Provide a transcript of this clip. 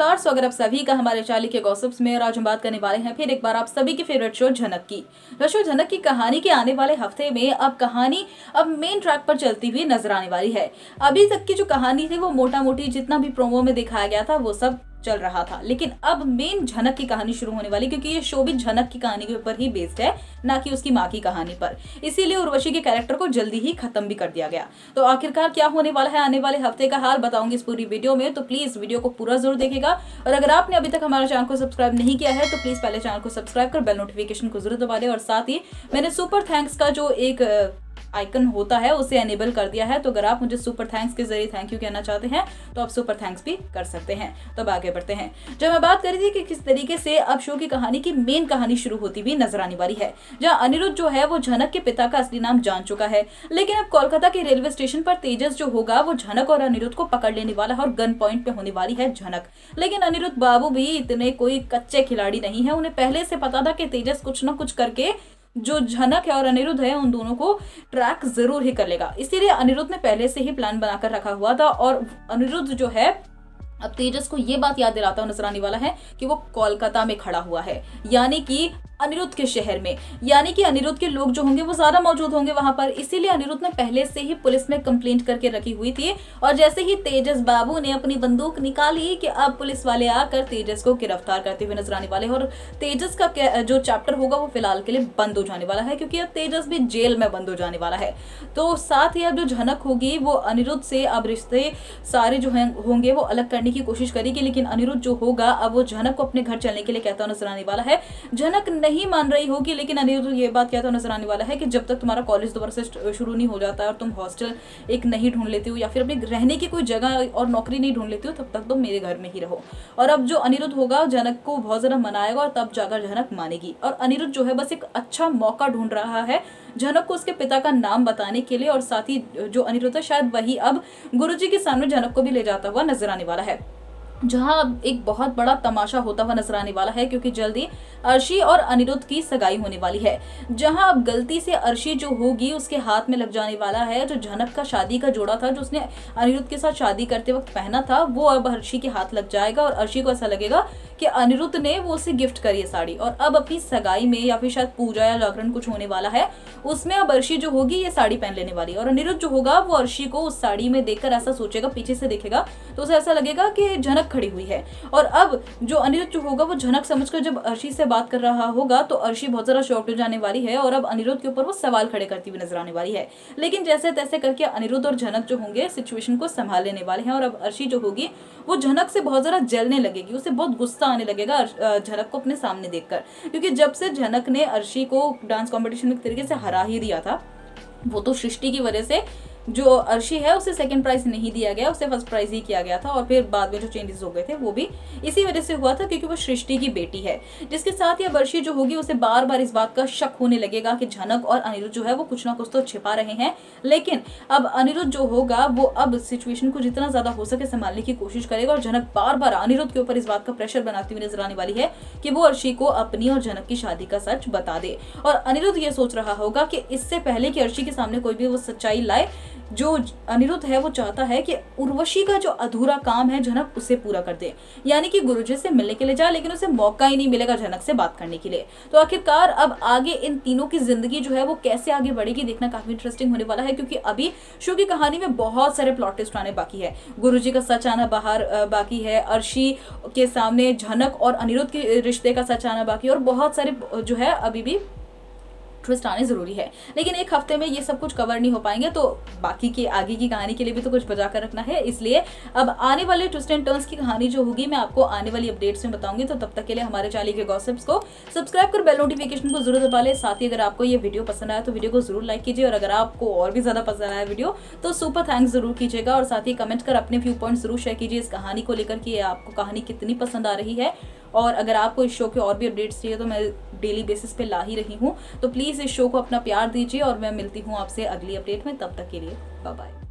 नमस्कार, स्वागत आप सभी का हमारे चाली के गॉसिप्स में। और आज हम बात करने वाले हैं फिर एक बार आप सभी की फेवरेट शो झनक की। शो झनक की कहानी के आने वाले हफ्ते में अब कहानी मेन ट्रैक पर चलती हुई नजर आने वाली है। अभी तक की जो कहानी थी वो मोटा मोटी जितना भी प्रोमो में दिखाया गया था वो सब चल रहा था, लेकिन अब मेन झनक की कहानी शुरू होने वाली, क्योंकि ये शो भी झनक की कहानी के ऊपर ही बेस्ड है, ना कि उसकी माँ की कहानी पर। इसीलिए उर्वशी के कैरेक्टर को जल्दी ही खत्म भी कर दिया गया। तो आखिरकार क्या होने वाला है आने वाले हफ्ते का हाल बताऊंगी इस पूरी वीडियो में, तो प्लीज वीडियो को पूरा जरूर देखिएगा। और अगर आपने अभी तक हमारे चैनल को सब्सक्राइब नहीं किया है तो प्लीज पहले चैनल को सब्सक्राइब कर बेल नोटिफिकेशन को जरूर दबा दें। और साथ ही मैंने सुपर थैंक्स का जो एक आइकन होता है उसे एनेबल कर दिया है, तो अगर आप मुझे सुपर थैंक्स के जरिए थैंक यू कहना चाहते हैं तो आप सुपर थैंक्स भी कर सकते हैं। तो अब आगे बढ़ते हैं। जब मैं बात कर रही थी कि किस तरीके से अब शो की कहानी की मेन कहानी शुरू होती हुई नजर आने वाली है, जहां अनिरुद्ध जो है वो झनक के पिता का असली नाम जान चुका है, लेकिन अब कोलकाता के रेलवे स्टेशन पर तेजस जो होगा वो झनक और अनिरुद्ध को पकड़ लेने वाला है और गन पॉइंट पे होने वाली है झनक। लेकिन अनिरुद्ध बाबू भी इतने कोई कच्चे खिलाड़ी नहीं है, उन्हें पहले से पता था कि तेजस कुछ ना कुछ करके जो झनक है और अनिरुद्ध है उन दोनों को ट्रैक जरूर ही कर लेगा। इसीलिए अनिरुद्ध ने पहले से ही प्लान बनाकर रखा हुआ था। और अनिरुद्ध जो है अब तेजस को ये बात याद दिलाता हुआ नजर आने वाला है कि वो कोलकाता में खड़ा हुआ है, यानी कि अनिरुद्ध के शहर में, यानी कि अनिरुद्ध के लोग जो होंगे वो ज्यादा मौजूद होंगे वहां पर। इसीलिए अनिरुद्ध ने पहले से ही पुलिस में कंप्लेंट करके रखी हुई थी। और जैसे ही तेजस बाबू ने अपनी बंदूक निकाली कि अब पुलिस वाले आकर तेजस को गिरफ्तार करते हुए नजर आने वाले हैं। और तेजस का जो चैप्टर होगा वो फिलहाल के लिए बंद हो जाने वाला है, क्योंकि अब तेजस भी जेल में बंद हो जाने वाला है। तो साथ ही अब जो झनक होगी वो अनिरुद्ध से अब रिश्ते सारे जो होंगे वो अलग करने की कोशिश करेगी, लेकिन अनिरुद्ध जो होगा अब वो झनक को अपने घर चलने के लिए कहता हुआ नजर आने वाला है। झनक नहीं मान रही होगी, लेकिन अनिरुद्ध ये बात कहता हुआ नजर आने वाला है कि जब तक तुम्हारा कॉलेज दोबारा से शुरू नहीं हो जाता और तुम हॉस्टल एक नहीं ढूंढ लेते हो या फिर अपने रहने की कोई जगह और नौकरी नहीं ढूंढ लेते हो, तब तक तुम मेरे घर में ही रहो। और अब जो अनिरुद्ध होगा झनक को बहुत ज्यादा मनाएगा और तब जाकर झनक मानेगी। और अनिरुद्ध जो है बस एक अच्छा मौका ढूंढ रहा है झनक को उसके पिता का नाम बताने के लिए। और साथ ही जो अनिरुद्ध है शायद वही अब गुरुजी के सामने झनक को भी ले जाता हुआ नजर आने वाला है, जहां अब एक बहुत बड़ा तमाशा होता हुआ नजर आने वाला है, क्योंकि जल्दी अर्शी और अनिरुद्ध की सगाई होने वाली है। जहां अब गलती से अर्शी जो होगी उसके हाथ में लग जाने वाला है जो झनक का शादी का जोड़ा था, जो उसने अनिरुद्ध के साथ शादी करते वक्त पहना था, वो अब अर्शी के हाथ लग जाएगा। और अर्शी को ऐसा लगेगा कि अनिरुद्ध ने वो उसे गिफ्ट करी है साड़ी। और अब अपनी सगाई में या फिर शायद पूजा या जागरण कुछ होने वाला है, उसमें अब अर्शी जो होगी ये साड़ी पहन लेने वाली है। और अनिरुद्ध जो होगा वो अर्शी को उस साड़ी में देखकर ऐसा सोचेगा, पीछे से देखेगा तो उसे ऐसा लगेगा कि झनक खड़ी हुई है। और अब जो अनिरुद्ध जो होगा वो झनक समझकर जब अर्शी से बात कर रहा होगा तो अर्शी बहुत ज्यादा शॉक्ड हो जाने वाली है और अब अनिरुद्ध के ऊपर वो सवाल खड़े करती हुई नजर आने वाली है। लेकिन जैसे तैसे करके अनिरुद्ध और झनक जो होंगे सिचुएशन को संभाल लेने वाले हैं। और अब अर्शी जो होगी वो झनक से बहुत ज्यादा जलने लगेगी, उसे बहुत गुस्सा आने लगेगा झनक को अपने सामने देखकर, क्योंकि जब से झनक ने अर्शी को डांस कॉम्पिटिशन में एक तरीके से हरा ही दिया था, वो तो सृष्टि की वजह से जो अर्शी है उसे सेकंड प्राइज नहीं दिया गया, उसे फर्स्ट प्राइज ही किया गया था। और फिर बाद में जो चेंजेस हो गए थे वो भी इसी वजह से हुआ था, क्योंकि वो सृष्टि की बेटी है। जिसके साथ ही अब अर्शी जो होगी उसे बार बार इस बात का शक होने लगेगा कि झनक और अनिरुद्ध जो है वो कुछ ना कुछ तो छिपा रहे हैं। लेकिन अब अनिरुद्ध जो होगा वो अब सिचुएशन को जितना ज्यादा हो सके संभालने की कोशिश करेगा। और झनक बार बार अनिरुद्ध के ऊपर इस बात का प्रेशर बनाती हुई नजर आने वाली है कि वो अर्शी को अपनी और झनक की शादी का सच बता दे। और अनिरुद्ध ये सोच रहा होगा कि इससे पहले कि अर्शी के सामने कोई भी वो सच्चाई लाए, जो अनिरुद्ध है वो चाहता है कि उर्वशी का जो अधूरा काम है झनक उसे पूरा कर दे, यानी कि गुरुजी से मिलने के लिए जाए, लेकिन उसे मौका ही नहीं मिलेगा झनक से बात करने के लिए। तो आखिरकार अब आगे इन तीनों की जिंदगी जो है वो कैसे आगे बढ़ेगी देखना काफी इंटरेस्टिंग होने वाला है, क्योंकि अभी शो की कहानी में बहुत सारे प्लॉट ट्विस्ट आने बाकी है। गुरुजी का सच आना बाहर बाकी है, अर्शी के सामने झनक और अनिरुद्ध के रिश्ते का सच आना बाकी है, और बहुत सारे जो है अभी भी ट्विस्ट आने जरूरी है। लेकिन एक हफ्ते में ये सब कुछ कवर नहीं हो पाएंगे, तो बाकी की आगे की कहानी के लिए भी तो कुछ बचा कर रखना है। इसलिए अब आने वाले ट्विस्ट एंड टर्न्स की कहानी जो होगी मैं आपको आने वाली अपडेट्स में बताऊंगी। तो तब तक के लिए हमारे चाली के गॉसिप्स को सब्सक्राइब कर बेल नोटिफिकेशन को जरूर दबा ले। साथ ही अगर आपको ये वीडियो पसंद आया तो वीडियो को जरूर लाइक कीजिए, और अगर आपको और भी ज्यादा पसंद आया वीडियो तो सुपर थैंक्स जरूर कीजिएगा। और साथ ही कमेंट कर अपने व्यू पॉइंट जरूर शेयर कीजिए इस कहानी को लेकर कि आपको कहानी कितनी पसंद आ रही है। और अगर आपको इस शो के और भी अपडेट्स चाहिए तो मैं डेली बेसिस पे ला ही रही हूँ, तो प्लीज़ इस शो को अपना प्यार दीजिए। और मैं मिलती हूँ आपसे अगली अपडेट में, तब तक के लिए बाय बाय।